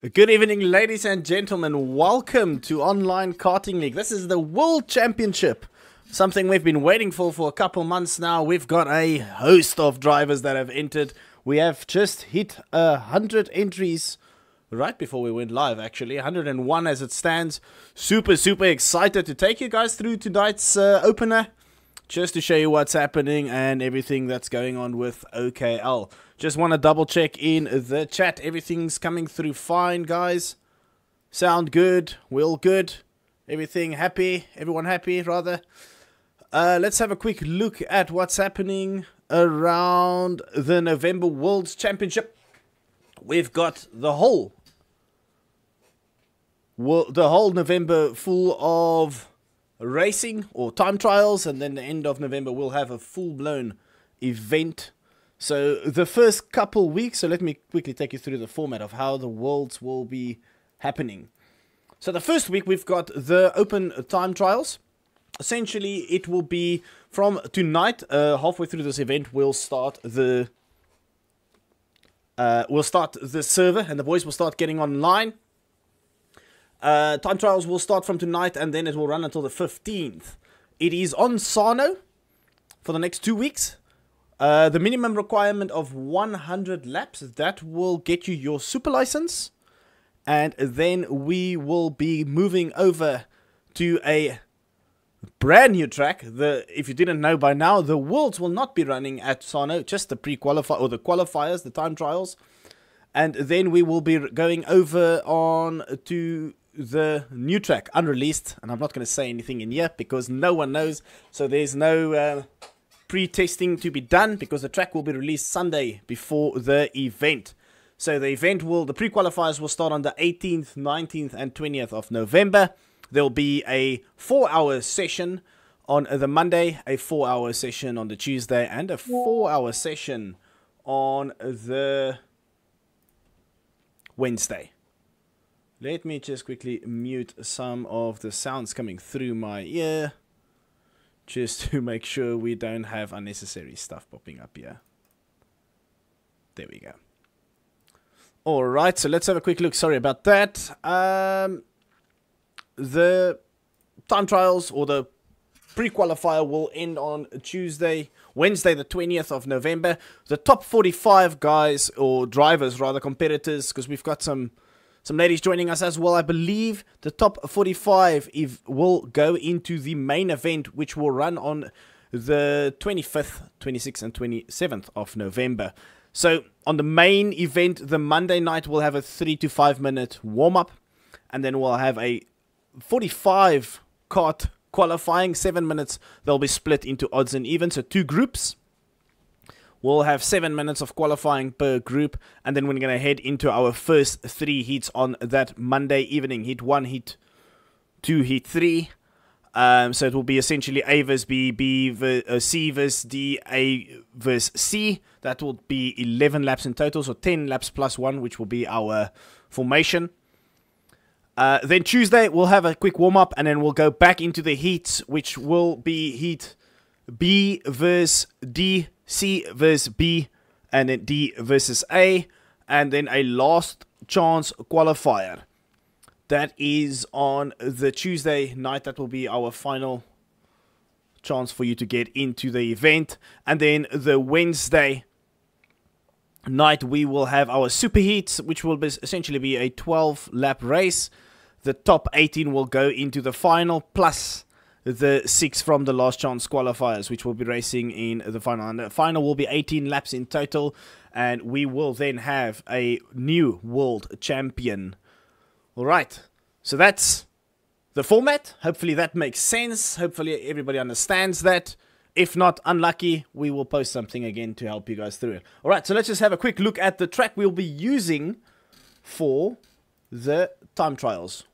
Good evening, ladies and gentlemen. Welcome to Online Karting League. This is the World Championship, something we've been waiting for a couple months now. We've got a host of drivers that have entered. We have just hit 100 entries right before we went live, actually. 101 as it stands. Super excited to take you guys through tonight's opener, just to show you what's happening and everything that's going on with OKL. Just want to double check in the chat. Everything's coming through fine, guys. Sound good? Will good? Everything happy? Everyone happy, rather? Let's have a quick look at what's happening around the November Worlds Championship. We've got the whole November full of racing or time trials, and then the end of November we'll have a full-blown event. So the first couple weeks, so let me quickly take you through the format of how the Worlds will be happening. So the first week we've got the open time trials. Essentially it will be from tonight, halfway through this event we'll start the server and the boys will start getting online. Time trials will start from tonight and then it will run until the 15th. It is on Sano for the next 2 weeks. The minimum requirement of 100 laps, that will get you your super license. And then we will be moving over to a brand new track. If you didn't know by now, the Worlds will not be running at Sano, just the pre-qualifier or the qualifiers, the time trials. And then we will be going over on to the new track, unreleased, and I'm not going to say anything in here because no one knows, so there's no pre-testing to be done because the track will be released Sunday before the event. So the pre-qualifiers will start on the 18th, 19th and 20th of November. There'll be a 4-hour session on the Monday, a 4-hour session on the Tuesday, and a 4-hour session on the Wednesday. Let me just quickly mute some of the sounds coming through my ear, just to make sure we don't have unnecessary stuff popping up here. There we go. Alright, so let's have a quick look. Sorry about that. The time trials or the pre-qualifier will end on Wednesday the 20th of November. The top 45 guys, or drivers rather, competitors, because we've got some ladies joining us as well. I believe the top 45 will go into the main event, which will run on the 25th, 26th and 27th of November. So on the main event, the Monday night, we'll have a 3 to 5 minute warm-up. And then we'll have a 45 kart qualifying, 7 minutes. They'll be split into odds and evens, so 2 groups. We'll have 7 minutes of qualifying per group, and then we're going to head into our first 3 heats on that Monday evening. Heat 1, Heat 2, Heat 3. So it will be essentially A versus B, C versus D, A versus C. That will be 11 laps in total, so 10 laps plus 1, which will be our formation. Then Tuesday, we'll have a quick warm-up, and then we'll go back into the heats, which will be Heat B versus D, C versus B, and then D versus A, and then a last chance qualifier. That is on the Tuesday night. That will be our final chance for you to get into the event. And then the Wednesday night, we will have our super heats, which will essentially be a 12-lap race. The top 18 will go into the final, plus the 6 from the last chance qualifiers, which will be racing in the final. And the final will be 18 laps in total, and we will then have a new world champion. Alright, so that's the format. Hopefully that makes sense. Hopefully everybody understands that. If not, unlucky, we will post something again to help you guys through it. Alright, so let's just have a quick look at the track we'll be using for the time trials.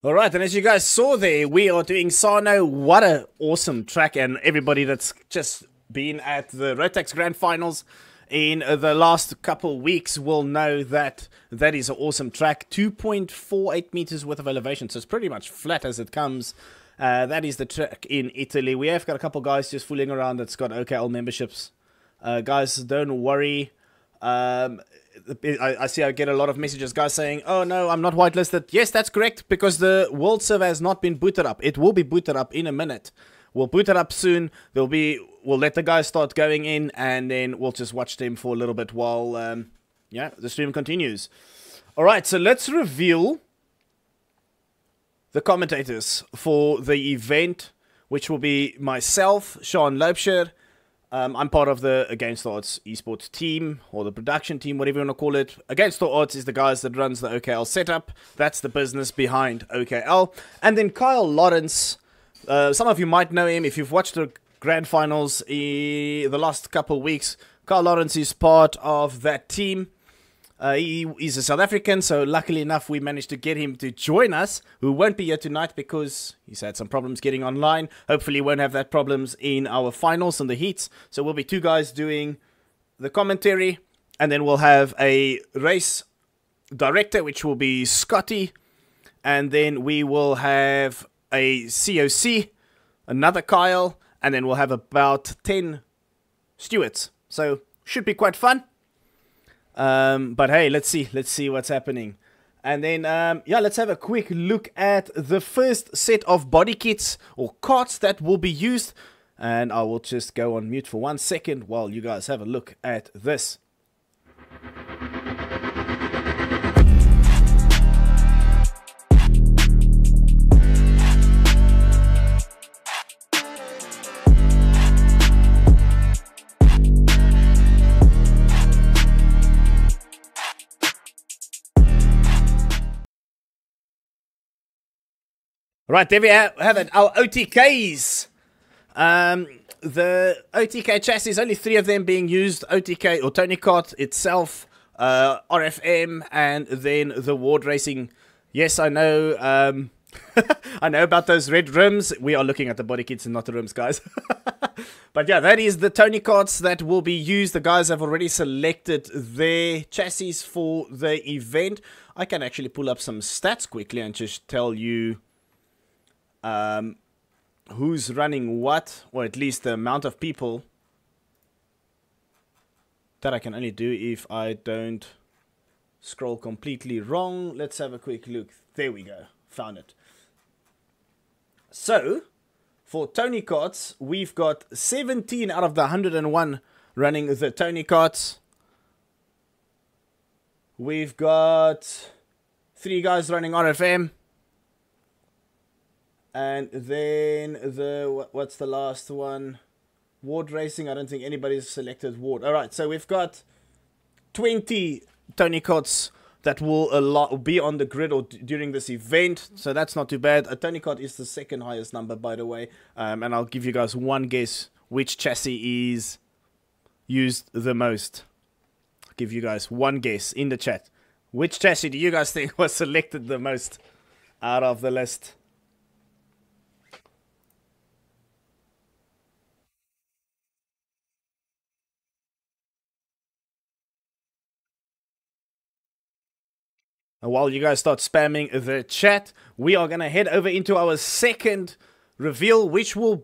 Alright, and as you guys saw there, we are doing Sano. What a awesome track, and everybody that's just been at the Rotax Grand Finals in the last couple weeks will know that that is an awesome track. 2.48 meters worth of elevation, so it's pretty much flat as it comes. That is the track in Italy. We have got a couple guys just fooling around that's got OKL memberships. Guys, don't worry. I see I get a lot of messages, guys saying, oh no, I'm not whitelisted. Yes, that's correct, because the world server has not been booted up. It will be booted up in a minute. We'll boot it up soon. We'll let the guys start going in, and then we'll just watch them for a little bit while yeah, the stream continues. Alright, so let's reveal the commentators for the event, which will be myself, Sean Loebscher. I'm part of the Against the Odds esports team, or the production team, whatever you want to call it. Against the Odds is the guys that runs the OKL setup. That's the business behind OKL. And then Kyle Lawrence, some of you might know him if you've watched the Grand Finals the last couple of weeks. Kyle Lawrence is part of that team. He's a South African, so luckily enough we managed to get him to join us, who won't be here tonight because he's had some problems getting online. Hopefully he won't have that problems in our finals and the heats. So we'll be two guys doing the commentary, and then we'll have a race director, which will be Scotty, and then we will have a COC, another Kyle, and then we'll have about 10 stewards. So should be quite fun. But hey, let's see what's happening. And then, yeah, let's have a quick look at the first set of body kits or carts that will be used. And I will just go on mute for 1 second while you guys have a look at this. Right, there we have it, our OTKs. The OTK chassis, only 3 of them being used. OTK or Tony Kart itself, RFM, and then the Ward Racing. Yes, I know, I know about those red rims. We are looking at the body kits and not the rims, guys. But yeah, that is the Tony Karts that will be used. The guys have already selected their chassis for the event. I can actually pull up some stats quickly and just tell you who's running what, or at least the amount of people. That I can only do if I don't scroll completely wrong. Let's have a quick look. There we go. Found it. So, for Tony Karts, we've got 17 out of the 101 running the Tony Karts. We've got 3 guys running RFM. And then what's the last one? Ward Racing. I don't think anybody's selected Ward. Alright, so we've got 20 Tony Karts that will be on the grid or during this event. So that's not too bad. A Tony Kart is the second highest number, by the way. And I'll give you guys one guess which chassis is used the most. I'll give you guys one guess in the chat. Which chassis do you guys think was selected the most out of the list? And while you guys start spamming the chat, we are going to head over into our second reveal, which will